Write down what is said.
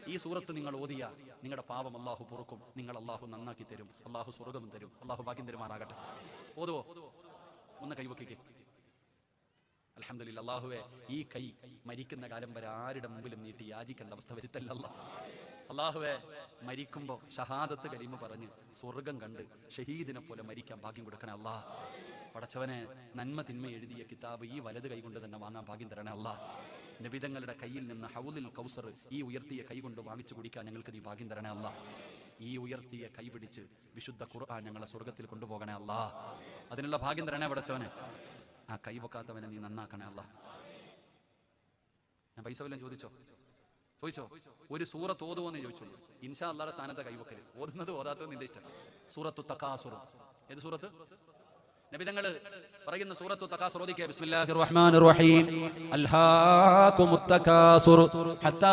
ഈ സൂറത്ത് നിങ്ങൾ ഓതിയ നിങ്ങളുടെ പാപം അള്ളാഹു പൊറുക്കും, നിങ്ങൾ അള്ളാഹു നന്നാക്കി തരും, അള്ളാഹു സ്വർഗ്ഗം തരും, അള്ളാഹു ഭാഗ്യം തരുമാറാകട്ടെ. ഓതുവോ? ഒന്ന് കൈവക്കിക്കേ. അൽഹംദുലില്ലാ. അല്ലാഹുവേ, ഈ കൈ മരിക്കുന്ന കാലം വരെ ആരുടെ മുമ്പിലും നീട്ടി യാചിക്കേണ്ട അവസ്ഥ വരുത്തല്ല അല്ലാഹുവേ. മരിക്കുമ്പോ ഷഹാദത്ത് കലിമ പറഞ്ഞ് സ്വർഗം കണ്ട് ഷഹീദിനെ പോലെ മരിക്കാൻ ഭാഗ്യം കൊടുക്കണേ അല്ലാഹ്. പടച്ചവനെ, നന്മ തിന്മ എഴുതിയ കിതാബ് ഈ വലത് കൈ കൊണ്ട് തന്നെ വാങ്ങാൻ ഭാഗ്യം തരണേ അല്ലാഹ്. നബിതങ്ങളുടെ കയ്യിൽ നിന്ന് ഹൗലുൽ കൗസർ ഈ ഉയർത്തിയ കൈ കൊണ്ട് വാങ്ങിച്ചു കുടിക്കാൻ ഞങ്ങൾക്ക് നീ ഭാഗ്യം തരണേ അല്ലാഹ്. ഈ ഉയർത്തിയ കൈ പിടിച്ച് വിശുദ്ധ ഖുർആൻ ഞങ്ങളെ സ്വർഗത്തിൽ കൊണ്ടുപോകണേ അല്ലാഹ്. അതിനുള്ള ഭാഗ്യം തരണേ പടച്ചവനെ. ആ കൈ വെക്കാത്തവനെ നീ നന്നാക്കണേ അല്ലാഹ്. ഞാൻ പൈസ വല്ലതും ചോദിച്ചോ? ഒരു സൂറത്ത് ഓതുവോന്ന് ചോദിച്ചോളൂ. ഇൻഷാ അല്ലാഹുടെ സ്ഥാനത്തെ കൈവക്കല്. ഓതുന്നത് ഓതാത്തത് നിന്റെ ഇഷ്ടം. സൂറത്തു തകാസുർ. ഏത് സൂറത്ത്? നബിതങ്ങൾ പറയുന്ന സൂറത്തു തകാസുർ ഓദിക്കുക. ബിസ്മില്ലാഹിർ റഹ്മാനിർ റഹീം. അൽഹാകുമുത് തകാസുർ ഹത്താ